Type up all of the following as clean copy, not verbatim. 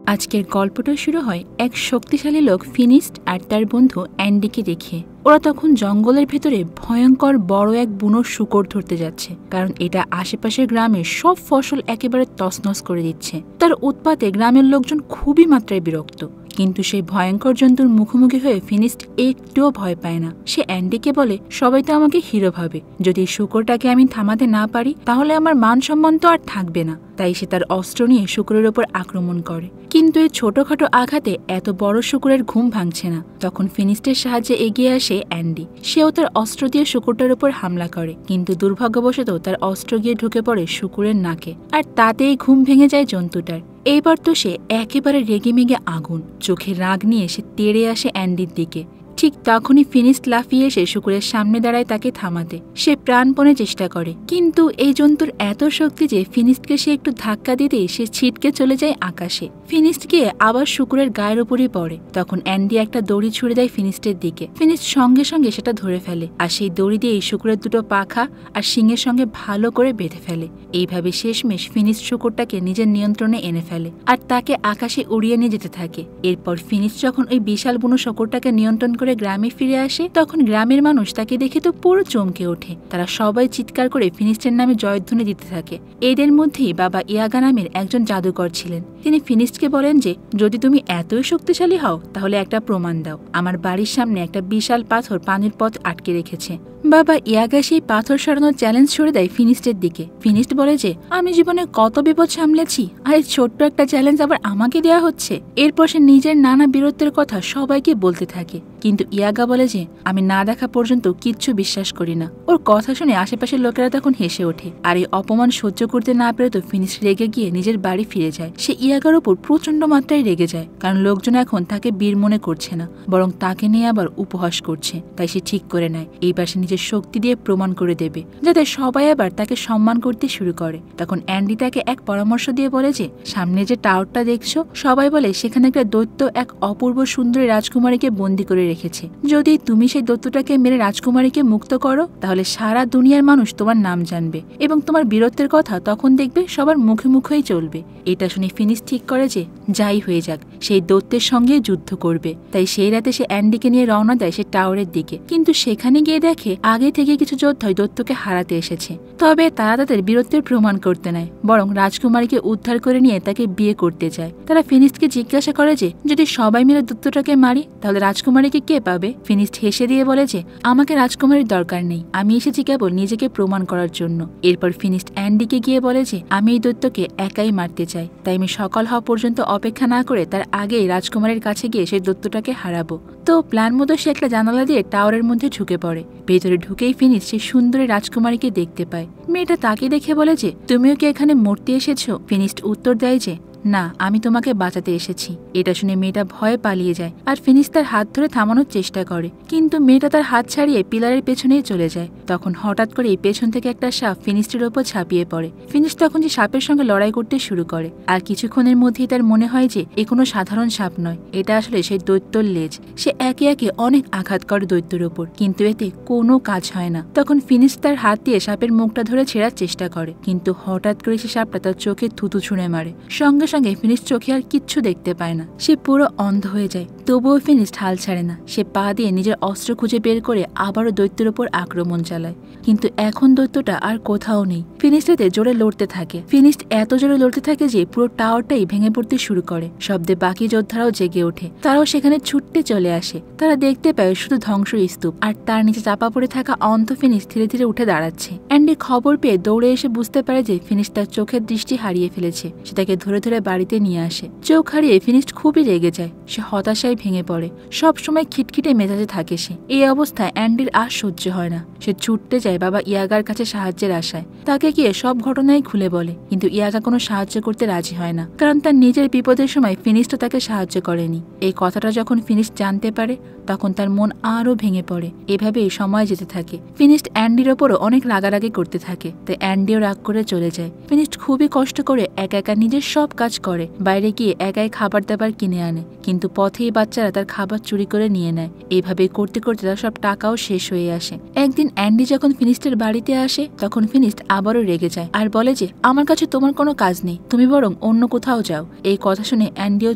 আজকের গল্পটা শুরু হয় এক শক্তিশালী লোক ফিনিস্ট আর তার বন্ধু অ্যান্ডিকে দেখে। ওরা তখন জঙ্গলের ভেতরে ভয়ঙ্কর বড় এক বুনো শূকর ধরতে যাচ্ছে, কারণ এটা আশেপাশের গ্রামের সব ফসল একেবারে তছনছ করে দিচ্ছে। তার উৎপাতে গ্রামের লোকজন খুবই মাত্রায় বিরক্ত, কিন্তু সেই ভয়ঙ্কর জন্তুর মুখোমুখি হয়ে ফিনিস্ট একটুও ভয় পায় না। সে অ্যান্ডিকে বলে, সবাই তো আমাকে হিরো ভাবে, যদি শূকরটাকে আমি থামাতে না পারি তাহলে আমার মান সম্মান তো আর থাকবে না। তাই সে তার অস্ত্র নিয়ে শূকরের ওপর আক্রমণ করে, কিন্তু এই ছোটখাটো আঘাতে এত বড় শূকরের ঘুম ভাঙছে না। তখন ফিনিস্টের সাহায্যে এগিয়ে আসে অ্যান্ডি। সেও তার অস্ত্র দিয়ে শূকরটার উপর হামলা করে, কিন্তু দুর্ভাগ্যবশত তার অস্ত্র গিয়ে ঢুকে পড়ে শূকরের নাকে, আর তাতেই ঘুম ভেঙে যায় জন্তুটার। এইবার তো সে একেবারে রেগেমেগে আগুন, চোখে রাগ নিয়ে সে তেড়ে আসে অ্যান্ডির দিকে। ঠিক তখনই ফিনিস্ট লাফিয়ে এসে শূকরের সামনে দাঁড়ায় তাকে থামাতে। সে প্রাণপণে চেষ্টা করে, কিন্তু এই জন্তুর এত শক্তি যে ফিনিস্টকে সে একটু ধাক্কা দিতেই সে ছিটকে চলে যায় আকাশে। ফিনিস্ট গিয়ে আবার শূকরের গায়ের উপরই পড়ে। তখন অ্যান্ডি একটা দড়ি ছুড়ে দেয় ফিনিস্টের দিকে। ফিনিস্ট সঙ্গে সঙ্গে সেটা ধরে ফেলে, আর সেই দড়ি দিয়ে শূকরের দুটো পাখা আর শিংয়ের সঙ্গে ভালো করে বেঁধে ফেলে। এইভাবে শেষমেশ ফিনিস্ট শূকরটাকে নিজের নিয়ন্ত্রণে এনে ফেলে আর তাকে আকাশে উড়িয়ে নিয়ে যেতে থাকে। এরপর ফিনিস্ট যখন ওই বিশাল বুনো শূকরটাকে নিয়ন্ত্রণ করে গ্রামে ফিরে আসে, তখন গ্রামের মানুষ তাকে দেখে তো পুরো চমকে ওঠে। তারা সবাই চিৎকার করে ফিনিস্টের নামে জয়ধ্বনি দিতে থাকে। এদের মধ্যেই বাবা ইয়াগা নামের একজন জাদুকর ছিলেন। তিনি ফিনিস্টকে বলেন যে, যদি তুমি এতই শক্তিশালী হও তাহলে একটা প্রমাণ দাও। আমার বাড়ির সামনে একটা বিশাল পাথর পানির পথ আটকে রেখেছে। বাবা ইয়াগা সেই পাথর সরানোর চ্যালেঞ্জ ছুড়ে দেয় ফিনিস্টের দিকে। ফিনিস্ট বলে যে, আমি জীবনে কত বিপদ সামলেছি, আর এই ছোট্ট একটা চ্যালেঞ্জ আবার আমাকে দেওয়া হচ্ছে। এরপর সে নিজের নানা বীরত্বের কথা সবাইকে বলতে থাকে, কিন্তু ইয়াগা বলে যে, আমি না দেখা পর্যন্ত কিচ্ছু বিশ্বাস করি না। ওর কথা শুনে আশেপাশের লোকেরা তখন হেসে ওঠে, আর এই অপমান সহ্য করতে না পেরে তো ফিনিস্ট রেগে গিয়ে নিজের বাড়ি ফিরে যায়। সে ইয়াগার উপর প্রচন্ড মাত্রায় রেগে যায়, কারণ লোকজন এখন তাকে বীর মনে করছে না, বরং তাকে নিয়ে আবার উপহাস করছে। তাই সে ঠিক করে নেয় এইবার সে নিজের শক্তি দিয়ে প্রমাণ করে দেবে, যাতে সবাই আবার তাকে সম্মান করতে শুরু করে। তখন অ্যান্ডি তাকে এক পরামর্শ দিয়ে বলে যে, সামনে যে টাওয়ারটা দেখছো, সবাই বলে সেখানে একটা দৈত্য এক অপূর্ব সুন্দরী রাজকুমারীকে বন্দী করে রেখেছে। যদি তুমি সেই দৈত্যটাকে মেরে রাজকুমারীকে মুক্ত করো, তাহলে সারা দুনিয়ার মানুষ তোমার নাম জানবে এবং তোমার বীরত্বের কথা তখন দেখবে সবার মুখে মুখেই চলবে। এটা শুনে ফিনিস্ট ঠিক করে যে, যাই হয়ে যাক, সেই দৈত্যের সঙ্গে যুদ্ধ করবে। তাই সেই রাতে সে অ্যান্ডিকে নিয়ে রওনা দেয় সে টাওয়ারের দিকে, কিন্তু সেখানে গিয়ে দেখে আগে থেকে কিছু যোদ্ধাই দৈত্যকে হারাতে এসেছে। তবে তারা তাদের বীরত্বের প্রমাণ করতে নেয়, বরং রাজকুমারীকে উদ্ধার করে নিয়ে তাকে বিয়ে করতে চায়। তারা ফিনিস্টকে জিজ্ঞাসা করে যে, যদি সবাই মিলে দৈত্যটাকে মারি তাহলে রাজকুমারীকে কে পাবে? ফিনিস্ট হেসে দিয়ে বলে যে, আমাকে রাজকুমারীর দরকার নেই, আমি এসেছি কেবল নিজেকে প্রমাণ করার জন্য। এরপর ফিনিস্ট অ্যান্ডিকে গিয়ে বলে যে, আমি এই দৈত্যকে একাই মারতে চাই, তাই আমি সকাল হওয়া পর্যন্ত অপেক্ষা না করে তার আগেই রাজকুমারীর কাছে গিয়ে সেই দৈত্যটাকে হারাবো। তো প্ল্যান মতো সে একটা জানালা দিয়ে টাওয়ারের মধ্যে ঢুকে পড়ে। ভেতরে ঢুকেই ফিনিস্ট সেই সুন্দরী রাজকুমারীকে দেখতে পায়। মেয়েটা তাকে দেখে বলে যে, তুমিও কি এখানে মরতে এসেছো? ফিনিস্ট উত্তর দেয় যে, না, আমি তোমাকে বাঁচাতে এসেছি। এটা শুনে মেয়েটা ভয়ে পালিয়ে যায়, আর ফিনিস্ট তার হাত ধরে থামানোর চেষ্টা করে, কিন্তু মেয়েটা তার হাত ছাড়িয়ে পিলারের পেছনেই চলে যায়। তখন হঠাৎ করে পেছন থেকে একটা সাপ ফিনিস্টের ওপর ঝাঁপিয়ে পড়ে। ফিনিস্ট তখন যে সাপের সঙ্গে লড়াই করতে শুরু করে, আর কিছুক্ষণের মধ্যেই তার মনে হয় যে এ কোনো সাধারণ সাপ নয়, এটা আসলে সেই দৈত্যর লেজ। সে একে একে অনেক আঘাত করে দৈত্যের ওপর, কিন্তু এতে কোনো কাজ হয় না। তখন ফিনিস্ট তার হাত দিয়ে সাপের মুখটা ধরে ছেঁড়ার চেষ্টা করে, কিন্তু হঠাৎ করে সে সাপটা তার চোখে থুতু ছুঁড়ে মারে। সঙ্গে সঙ্গে ফিনিস্ট চোখে আর কিচ্ছু দেখতে পায় না, সে পুরো অন্ধ হয়ে যায়। তবুও ফিনিস্ট হাল ছাড়ে না, সে পা দিয়ে নিজের অস্ত্র খুঁজে বের করে আবারও দৈত্যের উপর আক্রমণ চালায়, কিন্তু এখন দৈত্যটা আর কোথাও নেই। ফিনিস্ট এতে জোরে লড়তে থাকে। ফিনিস্ট এত জোরে লড়তে থাকে যে পুরো টাওয়ারটাই ভেঙে পড়তে শুরু করে। শব্দে বাকি যোদ্ধারাও জেগে ওঠে, তারাও সেখানে ছুটতে চলে আসে। তারা দেখতে পায় শুধু ধ্বংস স্তূপ, আর তার নিচে চাপা পড়ে থাকা অন্ধ ফিনিস্ট ধীরে ধীরে উঠে দাঁড়াচ্ছে। অ্যান্ডি খবর পেয়ে দৌড়ে এসে বুঝতে পারে যে ফিনিস্ট তার চোখের দৃষ্টি হারিয়ে ফেলেছে। সে তাকে ধরে ধরে বাড়িতে নিয়ে আসে। চোখ হারিয়ে ফিনিস্ট খুবই রেগে যায়, সে হতাশায় ভেঙে পড়ে। সব সময় খিটখিটে মেজাজে থাকে সে। এই অবস্থায় অ্যান্ডির আর সহ্য হয় না, সে ছুটতে যায় বাবা ইয়াগার কাছে সাহায্যের আশায়। তাকে গিয়ে সব ঘটনাই খুলে বলে, কিন্তু ইয়াগা কোনো সাহায্য করতে রাজি হয় না, কারণ তার নিজের বিপদের সময় ফিনিস্টও তাকে সাহায্য করেনি। এই কথাটা যখন ফিনিস্ট জানতে পারে, তখন তার মন আরো ভেঙে পড়ে। এভাবেই সময় যেতে থাকে। ফিনিস্ট অ্যান্ডির ওপরও অনেক রাগারাগি করতে থাকে, তাই অ্যান্ডিও রাগ করে চলে যায়। ফিনিস্ট খুবই কষ্ট করে একা একা নিজের সব কাজ কাজ করে, বাইরে গিয়ে একাই খাবার দাবার কিনে আনে, কিন্তু পথেই বাচ্চারা তার খাবার চুরি করে নিয়ে নেয়। এইভাবে করতে করতে তার সব টাকাও শেষ হয়ে আসে। একদিন অ্যান্ডি যখন ফিনিস্টের বাড়িতে আসে তখন ফিনিস্ট আবারও রেগে যায় আর বলে যে আমার কাছে তোমার কোনো কাজ নেই, তুমি বরং অন্য কোথাও যাও। এই কথা শুনে অ্যান্ডিও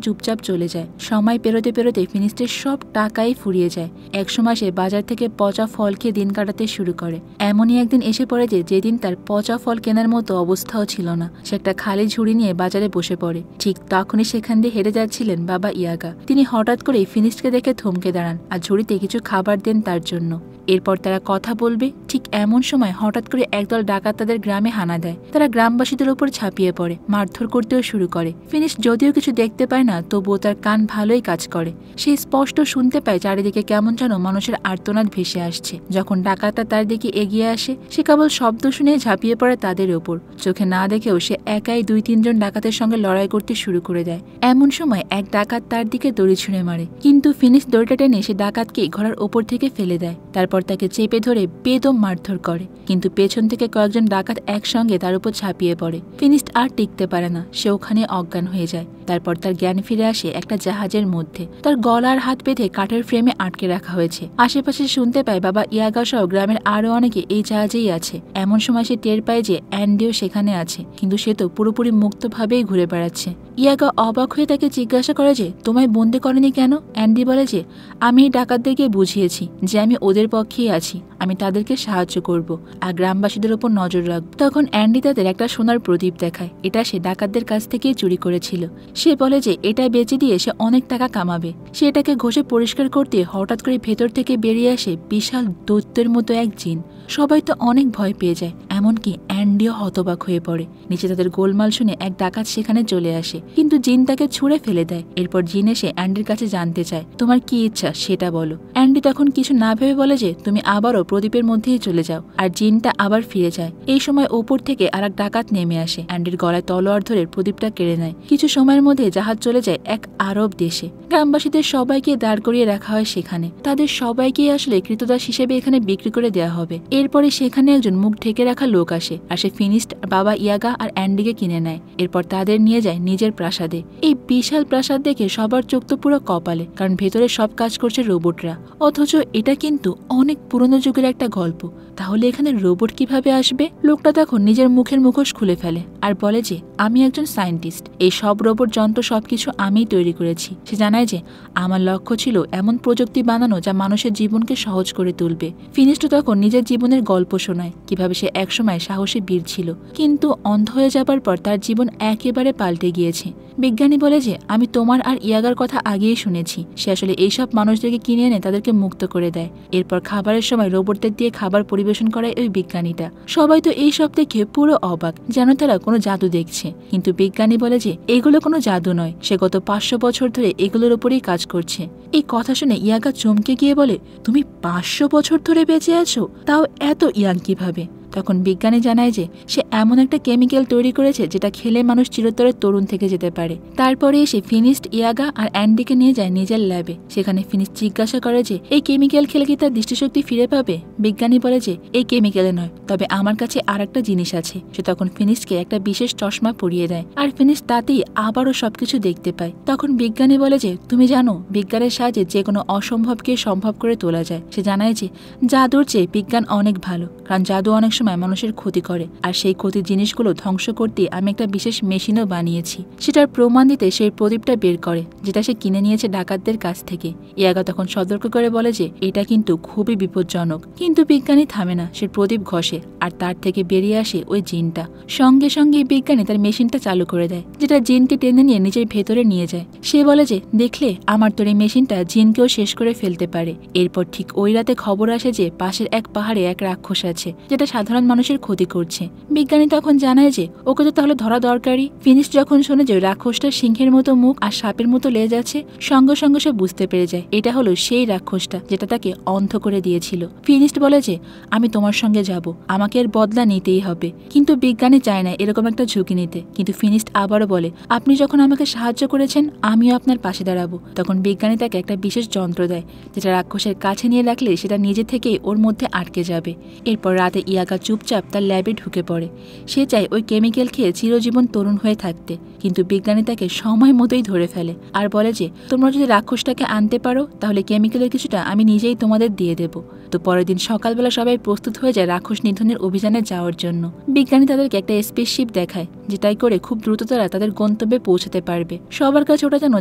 চুপচাপ চলে যায়। সময় পেরোতে পেরোতে ফিনিস্টের সব টাকাই ফুরিয়ে যায়। একসময় সে বাজার থেকে পচা ফল খেয়ে দিন কাটাতে শুরু করে। এমনই একদিন এসে পড়ে যে যেদিন তার পচা ফল কেনার মতো অবস্থাও ছিল না। সে একটা খালি ঝুড়ি নিয়ে বাজারে বসে পড়ে। ঠিক তখনই সেখান দিয়ে হেঁটে যাচ্ছিলেন বাবা ইয়াগা। তিনি হঠাৎ করেই ফিনিস্টকে দেখে থমকে দাঁড়ান আর ঝুড়িতে কিছু খাবার দেন তার জন্য। এরপর তারা কথা বলবে ঠিক এমন সময় হঠাৎ করে একদল ডাকাত তাদের গ্রামে হানা দেয়। তারা গ্রামবাসীদের উপর ঝাঁপিয়ে পড়ে, মারধর করতেও শুরু করে। ফিনিশ যদিও কিছু দেখতে পায় না, তবুও তার কান ভালোই কাজ করে। সে স্পষ্ট শুনতে পায় চারিদিকে কেমন যেন মানুষের আর্তনাদ ভেসে আসছে। যখন ডাকাতটা তার দিকে এগিয়ে আসে সে কেবল শব্দ শুনে ঝাঁপিয়ে পড়ে তাদের ওপর। চোখে না দেখেও সে একাই 2-3 জন ডাকাতের সঙ্গে লড়াই করতে শুরু করে দেয়। এমন সময় এক ডাকাত তার দিকে দড়ি ছুঁড়ে মারে, কিন্তু ফিনিশ দড়িটা টেনে সে ডাকাতকে ঘোড়ার ওপর থেকে ফেলে দেয়। তারপর তাকে চেপে ধরে বেদম মারধর করে, কিন্তু পেছন থেকে কয়েকজন ডাকাত একসঙ্গে তার উপর ঝাঁপিয়ে পড়ে। ফিনিশ আর টিকতে পারে না, সে ওখানে অজ্ঞান হয়ে যায়। তারপর তার জ্ঞান ফিরে আসে একটা জাহাজের মধ্যে। তার গলা আর হাত বেঁধে কাঠের ফ্রেমে আটকে রাখা হয়েছে। আশেপাশে শুনতে পায় বাবা ইয়াগা সহ গ্রামের আরো অনেকে এই জাহাজেই আছে। এমন সময় সে টের পায় যে অ্যান্ডিও সেখানে আছে, কিন্তু সে তো পুরোপুরি মুক্তভাবেই ঘুরে বেড়াচ্ছে। ইয়াগা অবাক হয়ে তাকে জিজ্ঞাসা করে যে তোমায় বন্দি করেনি কেন? অ্যান্ডি বলে যে আমি এই ডাকাতদেরকে বুঝিয়েছি যে আমি ওদের পক্ষেই আছি, আমি তাদেরকে সাহায্য করব আর গ্রামবাসীদের উপর নজর রাখব। তখন অ্যান্ডি তাদের একটা সোনার প্রদীপ দেখায়। এটা সে ডাকাতদের কাছ থেকেই চুরি করেছিল। সে বলে যে এটা বেচে দিয়ে সে অনেক টাকা কামাবে। সে এটাকে ঘষে পরিষ্কার করতে হঠাৎ করে ভেতর থেকে বেরিয়ে আসে বিশাল দৈত্যের মতো এক জিন। সবাই তো অনেক ভয় পেয়ে যায়, এমনকি অ্যান্ডিও হতবাক হয়ে পড়ে। নিচে তাদের গোলমাল শুনে এক ডাকাত সেখানে চলে আসে, কিন্তু জিন তাকে ছুঁড়ে ফেলে দেয়। এরপর জিন এসে অ্যান্ডির কাছে জানতে চায় তোমার কি ইচ্ছা সেটা বলো। অ্যান্ডি তখন কিছু না ভেবে বলে যে তুমি আবারও প্রদীপের মধ্যেই চলে যাও, আর জিনটা আবার ফিরে যায়। এই সময় ওপর থেকে আর এক ডাকাত নেমে আসে, অ্যান্ডির গলায় তলোয়ার ধরে প্রদীপটা কেড়ে নেয়। কিছু সময়ের মধ্যে জাহাজ চলে যায় এক আরব দেশে। গ্রামবাসীদের সবাইকে দাঁড় করিয়ে রাখা হয় সেখানে। তাদের সবাইকে আসলে কৃতদাস হিসেবে এখানে বিক্রি করে দেওয়া হবে। এরপরে সেখানে একজন মুখ ঢেকে রাখা লোক আসে, আর সে ফিনিস্ট, বাবা ইয়াগা আর অ্যান্ডিকে কিনে নেয়। এরপর তাদের নিয়ে যায় নিজের প্রাসাদে। এই বিশাল প্রাসাদ দেখে সবার চোখ তো পুরো কপালে, কারণ ভেতরে সব কাজ করছে রোবটরা। অথচ এটা কিন্তু অনেক পুরনো যুগের একটা গল্প। তাহলে এখানে রোবট কিভাবে আসবে? লোকটা তখন নিজের মুখের মুখোশ খুলে ফেলে আর বলে যে আমি একজন সায়েন্টিস্ট, এই সব রোবট যন্ত্র সবকিছু আমিই তৈরি করেছি। সে জানায় যে আমার লক্ষ্য ছিল এমন প্রযুক্তি বানানো যা মানুষের জীবনকে সহজ করে তুলবে। ফিনিস্ট তখন নিজের জীবনের গল্প শোনায়, কিভাবে সে একসময় সাহসী বীর ছিল, কিন্তু অন্ধ হয়ে যাবার পর তার জীবন একেবারে পাল্টে গিয়েছে। বিজ্ঞানী বলে যে আমি তোমার আর ইয়াগার কথা আগেই শুনেছি। সে আসলে এইসব মানুষদেরকে কিনে এনে তাদেরকে মুক্ত করে দেয়। এরপর খাবারের সময় রোবটদের দিয়ে খাবার পরিবেশন করায় ওই বিজ্ঞানীটা। সবাই তো এই সব দেখে পুরো অবাক, যেন তারা কোনো জাদু দেখছে। কিন্তু বিজ্ঞানী বলে যে এগুলো কোনো জাদু নয়, সে গত 500 বছর ধরে এগুলোর উপরেই কাজ করছে। এই কথা শুনে ইয়াগা চমকে গিয়ে বলে তুমি 500 বছর ধরে বেঁচে আছো, তাও এত ইয়াং কিভাবে? তখন বিজ্ঞানী জানায় যে সে এমন একটা কেমিক্যাল তৈরি করেছে যেটা খেলে মানুষ চিরতরে তরুণ থেকে যেতে পারে। তারপরে এসে ফিনিস্ট, ইয়াগা আর অ্যান্ডিকে নিয়ে যায় নিজের ল্যাবে। সেখানে ফিনিস্ট জিজ্ঞাসা করে যে এই কেমিক্যাল খেলে কি তার দৃষ্টিশক্তি ফিরে পাবে? বিজ্ঞানী বলে যে এই কেমিক্যালে নয়, তবে আমার কাছে আর একটা জিনিস আছে। সে তখন ফিনিস্টকে একটা বিশেষ চশমা পরিয়ে দেয়, আর ফিনিস্ট তাতেই আবারও সবকিছু দেখতে পায়। তখন বিজ্ঞানী বলে যে তুমি জানো বিজ্ঞানের সাহায্যে যে কোনো অসম্ভবকে সম্ভব করে তোলা যায়। সে জানায় যে জাদুর চেয়ে বিজ্ঞান অনেক ভালো, কারণ জাদু অনেক সময় মানুষের ক্ষতি করে, আর সেই ক্ষতির জিনিসগুলো ধ্বংস করতে আমি একটা বিশেষ মেশিনও বানিয়েছি। সেটার প্রমাণ দিতে সেই প্রদীপটা বের করে, যেটা সে কিনে নিয়েছে ডাকাতদের কাছ থেকে। ইয়াগা তখন সতর্ক করে বলে যে এটা কিন্তু খুবই বিপজ্জনক, কিন্তু বিজ্ঞানী থামে না। সে প্রদীপ ঘষে আর তার থেকে বেরিয়ে আসে ওই জিনটা। সঙ্গে সঙ্গে বিজ্ঞানী তার মেশিনটা চালু করে দেয়, যেটা জিনকে টেনে নিয়ে নিজের ভেতরে নিয়ে যায়। সে বলে যে দেখলে আমার তোর এই মেশিনটা জিনকেও শেষ করে ফেলতে পারে। এরপর ঠিক ওই রাতে খবর আসে যে পাশের এক পাহাড়ে এক রাক্ষস আছে, যেটা সাধারণ মানুষের ক্ষতি করছে। বিজ্ঞানী তখন জানায় যে ওকে তো তাহলে ধরা দরকারই। ফিনিস্ট যখন শোনে যে রাক্ষসটা সিংহের মতো মুখ আর সাপের মতো লেজ আছে, সঙ্গে সঙ্গে সে বুঝতে পেরে যায় এটা হলো সেই রাক্ষসটা যেটা তাকে অন্ধ করে দিয়েছিল। ফিনিস্ট বলে যে আমি তোমার সঙ্গে যাব, আমাকে এর বদলা নিতেই হবে। কিন্তু বিজ্ঞানী চায় না এরকম একটা ঝুঁকি নিতে। কিন্তু ফিনিস্ট আবারও বলে আপনি যখন আমাকে সাহায্য করেছেন আমিও আপনার পাশে দাঁড়াবো। তখন বিজ্ঞানী তাকে একটা বিশেষ যন্ত্র দেয়, যেটা রাক্ষসের কাছে নিয়ে রাখলে সেটা নিজে থেকেই ওর মধ্যে আটকে যাবে। এরপর রাতে ইয়াগা চুপচাপ তার ল্যাবে ঢুকে পড়ে। সে চায় ওই কেমিক্যাল খেয়ে চিরজীবন তরুণ হয়ে থাকতে। কিন্তু বিজ্ঞানী তাকে সময় মতোই ধরে ফেলে আর বলে যে তোমরা যদি রাক্ষসটাকে আনতে পারো তাহলে কেমিক্যালের কিছুটা আমি নিজেই তোমাদের দিয়ে দেব। তো পরের দিন সকালবেলা সবাই প্রস্তুত হয়ে যায় রাক্ষস নিধনের অভিযানে যাওয়ার জন্য। বিজ্ঞানী তাদেরকে একটা স্পেসশিপ দেখায় যেটাই করে খুব দ্রুত তারা তাদের গন্তব্যে পৌঁছাতে পারবে। সবার কাছে ওটা যেন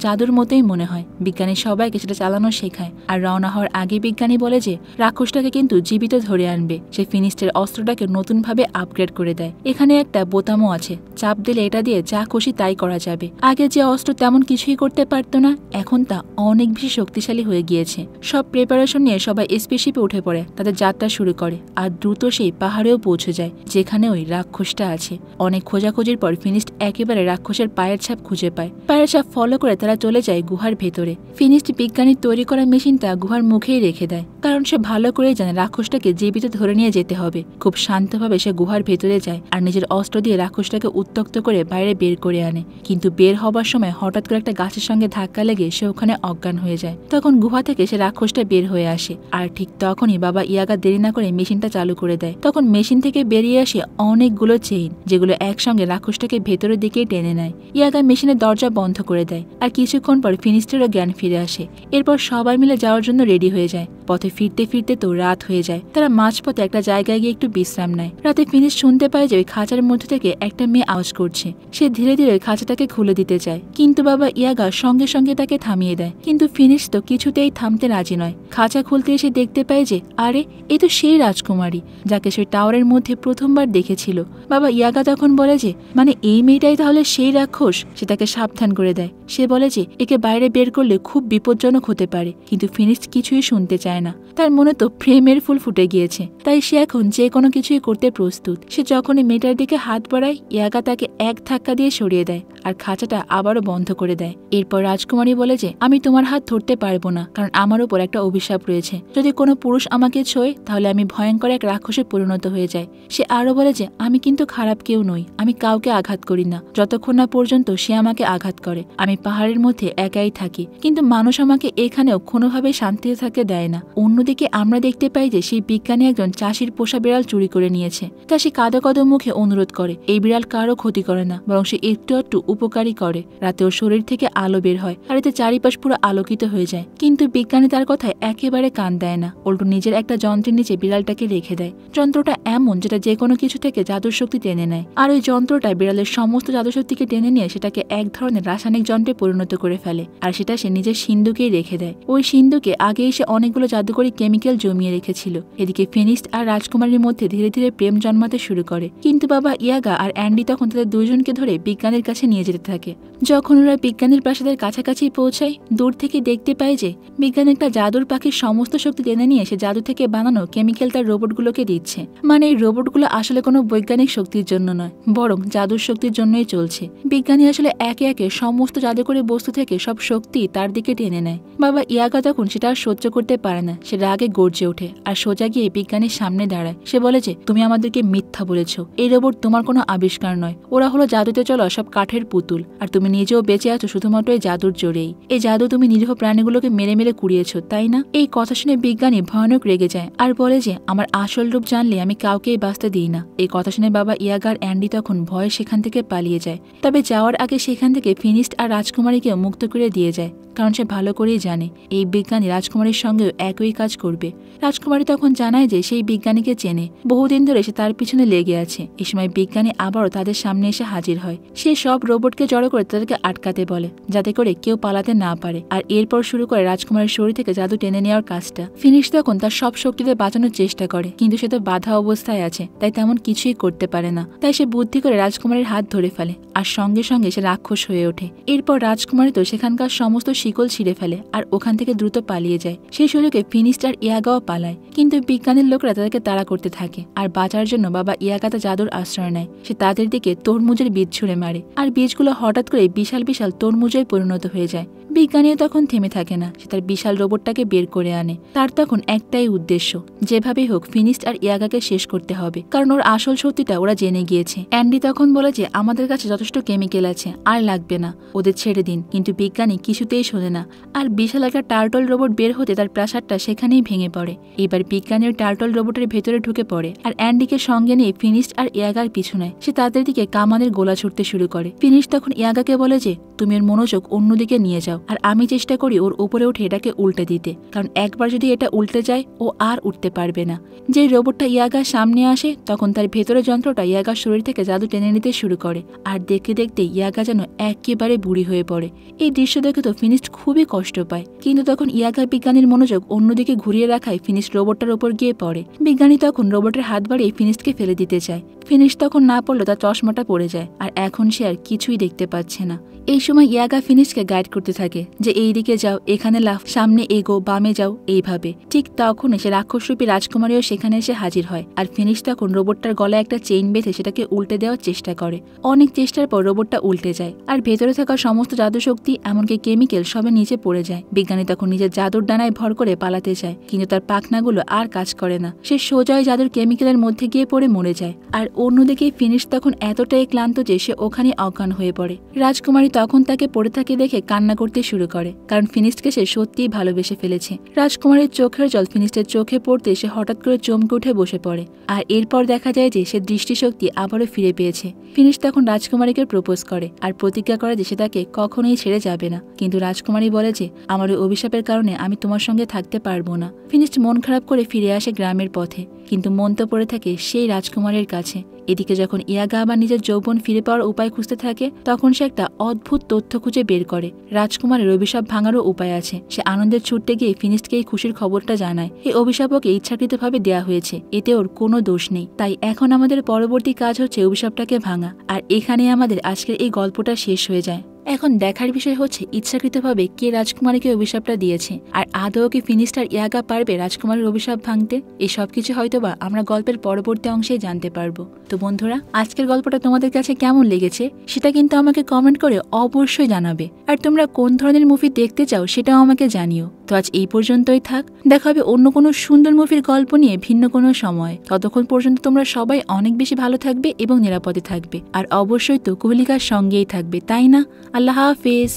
জাদুর মতোই মনে হয়। বিজ্ঞানী সবাইকে সেটা চালানো শেখায় আর রওনা হওয়ার আগে বিজ্ঞানী বলে যে রাক্ষসটাকে কিন্তু জীবিত ধরে আনবে। সে ফিনিস্টের অস্ত্রটাকে নতুনভাবে আপগ্রেড করে দেয়। এখানে একটা বোতামও আছে, চাপ দিলে এটা দিয়ে যা খুশি তাই করা যাবে। আগে যে অস্ত্র তেমন কিছুই করতে পারতো না, এখন তা অনেক বেশি শক্তিশালী হয়ে গিয়েছে। সব প্রিপারেশন নিয়ে সবাই স্পেসশিপে উঠে পড়ে তাদের যাত্রা শুরু করে আর দ্রুত সেই পাহাড়েও পৌঁছে যায় যেখানে ওই রাক্ষসটা আছে। অনেক খোঁজাখুঁজির পর ফিনিস্ট একেবারে রাক্ষসের পায়ের ছাপ খুঁজে পায়। পায়ের ছাপ ফলো করে তারা চলে যায় গুহার ভেতরে। ফিনিস্ট বিজ্ঞানীর তৈরি করা মেশিনটা গুহার মুখেই রেখে দেয়, কারণ সে ভালো করেই জানে রাক্ষসটাকে জীবিত ধরে নিয়ে যেতে হবে। খুব শান্তভাবে সে গুহার ভেতরে যায় আর নিজের অস্ত্র দিয়ে রাক্ষসটাকে উত্তক্ত করে বাইরে বের করে আনে। কিন্তু বের হবার সময় হঠাৎ করে একটা গাছের সঙ্গে ধাক্কা লেগে সে ওখানে অজ্ঞান হয়ে যায়। তখন গুহা থেকে সে রাক্ষসটা বের হয়ে আসে আর ঠিক তখনই বাবা ইয়াগা দেরি না করে মেশিনটা চালু করে দেয়। তখন মেশিন থেকে বেরিয়ে আসে অনেকগুলো চেইন যেগুলো একসঙ্গে রাক্ষসটাকে ভেতরের দিকে টেনে নেয়। ইয়াগা মেশিনের দরজা বন্ধ করে দেয় আর কিছুক্ষণ পর ফিনিস্টেরও জ্ঞান ফিরে আসে। এরপর সবাই মিলে যাওয়ার জন্য রেডি হয়ে যায়। পথে ফিরতে ফিরতে তো রাত হয়ে যায়। তারা মাঝপথে একটা জায়গায় গিয়ে একটু বিশ্রাম নেয়। রাতে ফিনিশ শুনতে পায় যে ওই খাঁচার মধ্যে থেকে একটা মেয়ে আওয়াজ করছে। সে ধীরে ধীরে ওই খাঁচাটাকে খুলে দিতে চায়, কিন্তু বাবা ইয়াগা সঙ্গে সঙ্গে তাকে থামিয়ে দেয়। কিন্তু ফিনিশ তো কিছুতেই থামতে রাজি নয়। খাঁচা খুলতে এসে দেখতে পায় যে আরে এ তো সেই রাজকুমারী যাকে সে টাওয়ারের মধ্যে প্রথমবার দেখেছিল। বাবা ইয়াগা তখন বলে যে মানে এই মেয়েটাই তাহলে সেই রাক্ষস। সে তাকে সাবধান করে দেয়। সে বলে যে একে বাইরে বের করলে খুব বিপজ্জনক হতে পারে, কিন্তু ফিনিশ কিছুই শুনতে চায় না। তার মনে তো প্রেমের ফুল ফুটে গিয়েছে, তাই সে এখন যে কোনো কিছুই করতে প্রস্তুত। সে যখনই মেয়েটার দিকে হাত বাড়ায় ইয়াগা তাকে এক ধাক্কা দিয়ে সরিয়ে দেয় আর খাঁচাটা আবারও বন্ধ করে দেয়। এরপর রাজকুমারী বলে যে আমি তোমার হাত ধরতে পারবো না, কারণ আমার উপর একটা অভিশাপ রয়েছে। যদি কোনো পুরুষ আমাকে ছোঁয় তাহলে আমি ভয়ঙ্কর এক রাক্ষসে পরিণত হয়ে যাই। সে আরো বলে যে আমি কিন্তু খারাপ কেউ নই, আমি কাউকে আঘাত করি না যতক্ষণ না পর্যন্ত সে আমাকে আঘাত করে। আমি পাহাড়ের মধ্যে একাই থাকি, কিন্তু মানুষ আমাকে এখানেও কোনোভাবে শান্তিতে থাকতে দেয় না। অন্যদিকে আমরা দেখতে পাই যে সেই বিজ্ঞানী একজন চাষির পোষা বিড়াল চুরি করে নিয়েছে। চাষি কাঁদো কাঁদো মুখে অনুরোধ করে এই বিড়াল কারো ক্ষতি করে না, বরং সে একটু একটু উপকারী করে। রাতে ওর শরীর থেকে আলো বের হয় আর এতে চারিপাশ পুরো আলোকিত হয়ে যায়। কিন্তু বিজ্ঞানী তার কথায় একেবারে কান দেয় না, উল্টো নিজের একটা যন্ত্রের নিচে বিড়ালটাকে রেখে দেয়। যন্ত্রটা এমন যেটা যে কোনো কিছু থেকে জাদুর শক্তি টেনে নেয়, আর ওই যন্ত্রটা বিড়ালের সমস্ত জাদুশক্তিকে টেনে নিয়ে সেটাকে এক ধরনের রাসায়নিক যন্ত্রে পরিণত করে ফেলে আর সেটা সে নিজের সিন্ধুকেই রেখে দেয়। ওই সিন্ধুকে আগেই সে অনেকগুলো জাদুকরী কেমিক্যাল জমিয়ে রেখেছিল। এদিকে ফিনিস্ট আর রাজকুমারীর মধ্যে ধীরে ধীরে প্রেম জন্মাতে শুরু করে, কিন্তু বাবা ইয়াগা আর অ্যান্ডি তখন তাদের দুজনকে ধরে বিজ্ঞানীর কাছে নিয়ে যেতে থাকে। যখন ওরা বিজ্ঞানীর প্রাসাদের কাছাকাছি পৌঁছায় দূর থেকে দেখতে পায় যে বিজ্ঞানী একটা জাদুর পাখির সমস্ত শক্তি টেনে নিয়ে সে জাদু থেকে বানানো কেমিক্যাল তার রোবটগুলোকে দিচ্ছে। মানে এই রোবটগুলো আসলে কোনো বৈজ্ঞানিক শক্তির জন্য নয়, বরং জাদুর শক্তির জন্যই চলছে। বিজ্ঞানী আসলে একে একে সমস্ত জাদুকরী বস্তু থেকে সব শক্তি তার দিকে টেনে নেয়। বাবা ইয়াগা তখন সেটা আর সহ্য করতে পারে না। সে রাগে গর্জে ওঠে আর সোজা গিয়ে বিজ্ঞানীর সামনে দাঁড়ায়। সে বলে যে তুমি আমাদেরকে মিথ্যা বলেছ, এই রোবট তোমার কোনো আবিষ্কার নয়। ওরা হলো জাদুতে চলা সব কাঠের পুতুল, আর তুমি নিজেও বেঁচে আছো শুধুমাত্র এই জাদুর জোরেই। এই জাদু তুমি নিরীহ প্রাণীগুলোকে মেরে মেরে কুড়িয়েছ, তাই না? এই কথা শুনে বিজ্ঞানী ভয়ানক রেগে যায় আর বলে যে আমার আসল রূপ জানলে আমি কাউকেই বাঁচতে দিই না। এই কথা শুনে বাবা ইয়াগা আর অ্যান্ডি তখন ভয়ে সেখান থেকে পালিয়ে যায়। তবে যাওয়ার আগে সেখান থেকে ফিনিস্ট আর রাজকুমারীকে মুক্ত করে দিয়ে যায়, কারণ সে ভালো করেই জানে এই বিজ্ঞানী রাজকুমারীর সঙ্গেও একই কাজ করবে। রাজকুমারী তখন জানায় যে সেই বিজ্ঞানীকে চেনে, বহুদিন ধরে সে তার পিছনে লেগে আছে। এই সময় বিজ্ঞানী আবারও তাদের সামনে এসে হাজির হয়। সে সব রোবটকে জড়ো করে তাদেরকে আটকাতে বলে, যাতে করে কেউ পালাতে না পারে, আর এরপর শুরু করে রাজকুমারীর শরীর থেকে জাদু টেনে নেওয়ার কাজটা। ফিনিশ তখন তার সব শক্তিতে বাঁচানোর চেষ্টা করে, কিন্তু সে তো বাধা অবস্থায় আছে, তাই তেমন কিছুই করতে পারে না। তাই সে বুদ্ধি করে রাজকুমারীর হাত ধরে ফেলে আর সঙ্গে সঙ্গে সে রাক্ষস হয়ে ওঠে। এরপর রাজকুমারী তো সেখানকার সমস্ত শিকল ছিঁড়ে ফেলে আর ওখান থেকে দ্রুত পালিয়ে যায়। সেই সুযোগে ফিনিস্ট আর ইয়াগাও পালায়, কিন্তু বিজ্ঞানীর লোকরা তাদেরকে তাড়া করতে থাকে আর বাঁচার জন্য বাবা ইয়াগা তা জাদুর আশ্রয় নেয়। সে তাদের দিকে তরমুজের বীজ ছুঁড়ে মারে আর বীজগুলো হঠাৎ করে বিশাল বিশাল তরমুজে পরিণত হয়ে যায়। বিজ্ঞানীও তখন থেমে থাকে না, সে তার বিশাল রোবটটাকে বের করে আনে। তার তখন একটাই উদ্দেশ্য, যেভাবেই হোক ফিনিস্ট আর ইয়াগাকে শেষ করতে হবে, কারণ ওর আসল সত্যিটা ওরা জেনে গিয়েছে। অ্যান্ডি তখন বলে যে আমাদের কাছে যথেষ্ট কেমিক্যাল আছে, আর লাগবে না, ওদের ছেড়ে দিন। কিন্তু বিজ্ঞানী কিছুতেই শোনে না, আর বিশাল একটা টার্টল রোবট বের হতে তার প্রাসাদটা সেখানেই ভেঙে পড়ে। এবার বিজ্ঞানীর টার্টল রোবটের ভেতরে ঢুকে পড়ে আর অ্যান্ডিকে সঙ্গে নিয়ে ফিনিস্ট আর ইয়াগার পিছু নেয়। সে তাদের দিকে কামানের গোলা ছুটতে শুরু করে। ফিনিস্ট তখন ইয়াগাকে বলে যে তুমি এর মনোযোগ অন্যদিকে নিয়ে যাও, আর আমি চেষ্টা করি ওর উপরে উঠে এটাকে উল্টে দিতে, কারণ একবার যদি এটা উল্টে যায় ও আর উঠতে পারবে না। যে রোবটটা ইয়াগার সামনে আসে তখন তার ভেতরে যন্ত্রটা ইয়াগার শরীর থেকে জাদু টেনে নিতে শুরু করে, আর দেখতে দেখতে ইয়াগা যেন একেবারে বুড়ি হয়ে পড়ে। এই দৃশ্য দেখে তো ফিনিস্ট খুবই কষ্ট পায়, কিন্তু তখন ইয়াগা বিজ্ঞানীর মনোযোগ অন্যদিকে ঘুরিয়ে রাখায় ফিনিস্ট রোবটটার উপর গিয়ে পড়ে। বিজ্ঞানী তখন রোবটের হাত বাড়িয়ে ফিনিস্টকে ফেলে দিতে চায়। ফিনিস্ট তখন না পড়লো তার চশমাটা পড়ে যায়, আর এখন সে আর কিছুই দেখতে পাচ্ছে না। এই সময় ইয়াগা ফিনিস্টকে গাইড করতে থাকে যে এই দিকে যাও, এখানে লাফ, সামনে এগো, বামে যাও, এইভাবে। ঠিক তখন সে রাক্ষসরূপী রাজকুমারীও সেখানে এসে হাজির হয়, আর ফিনিস্ট তখন রোবটটার গলায় একটা চেইন বেঁধে সেটাকে উল্টে দেওয়ার চেষ্টা করে। অনেক চেষ্টার পর রোবটটা উল্টে যায়, আর ভেতরে থাকা সমস্ত জাদুশক্তি এমনকি কেমিক্যাল সবে নিচে পড়ে যায়। বিজ্ঞানী তখন নিজের জাদুর ডানায় ভর করে পালাতে চায়, কিন্তু তার পাখনাগুলো আর কাজ করে না। সে সোজা জাদুর কেমিক্যালের মধ্যে গিয়ে পড়ে মরে যায়। আর অন্যদিকে ফিনিস্ট তখন এতটাই ক্লান্ত যে সে ওখানে অজ্ঞান হয়ে পড়ে। রাজকুমারী তখন তাকে পড়ে থাকে দেখে কান্না করতে শুরু করে, কারণ ফিনিস্টকে সে সত্যিই ভালোবেসে ফেলেছে। রাজকুমারীর চোখের জল ফিনিস্টের চোখে পড়তে সে হঠাৎ করে চমকে উঠে বসে পড়ে, আর এরপর দেখা যায় যে সে দৃষ্টিশক্তি আবারও ফিরে পেয়েছে। ফিনিস্ট তখন রাজকুমারীকে প্রপোজ করে আর প্রতিজ্ঞা করে যে সে তাকে কখনোই ছেড়ে যাবে না, কিন্তু রাজকুমারী বলে যে আমার ওই অভিশাপের কারণে আমি তোমার সঙ্গে থাকতে পারবো না। ফিনিস্ট মন খারাপ করে ফিরে আসে গ্রামের পথে, কিন্তু মন তো পড়ে থাকে সেই রাজকুমারীর কাছে। এদিকে যখন ইয়াগা আবার নিজের যৌবন ফিরে পাওয়ার উপায় খুঁজতে থাকে তখন সে একটা অদ্ভুত তথ্য খুঁজে বের করে। রাজকুমারের অভিশাপ ভাঙারও উপায় আছে। সে আনন্দের ছুটতে গিয়ে ফিনিস্টকে এই খুশির খবরটা জানায়। এই অভিশাপ ওকে ইচ্ছাকৃতভাবে দেয়া হয়েছে, এতে ওর কোনো দোষ নেই। তাই এখন আমাদের পরবর্তী কাজ হচ্ছে অভিশাপটাকে ভাঙা, আর এখানে আমাদের আজকের এই গল্পটা শেষ হয়ে যায়। এখন দেখার বিষয় হচ্ছে ইচ্ছাকৃতভাবে কে রাজকুমারীকে অভিশাপটা দিয়েছে, আর আদৌ কি ফিনিস্ট আর ইয়াগা পারবে রাজকুমারীর অভিশাপ ভাঙতে? এই সব কিছু হয়তোবা আমরা গল্পের পরবর্তী অংশে জানতে পারবো। তো বন্ধুরা, আজকের গল্পটা তোমাদের কাছে কেমন লেগেছে সেটা কিন্তু আমাকে কমেন্ট করে অবশ্যই জানাবে, আর তোমরা কোন ধরনের মুভি দেখতে চাও সেটাও আমাকে জানিও। তো আজ এই পর্যন্তই থাক, দেখা হবে অন্য কোনো সুন্দর মুভির গল্প নিয়ে ভিন্ন কোনো সময়। ততক্ষণ পর্যন্ত তোমরা সবাই অনেক বেশি ভালো থাকবে এবং নিরাপদে থাকবে, আর অবশ্যই তো কোহলিকার সঙ্গেই থাকবে, তাই না? আল্লাহ হাফেজ।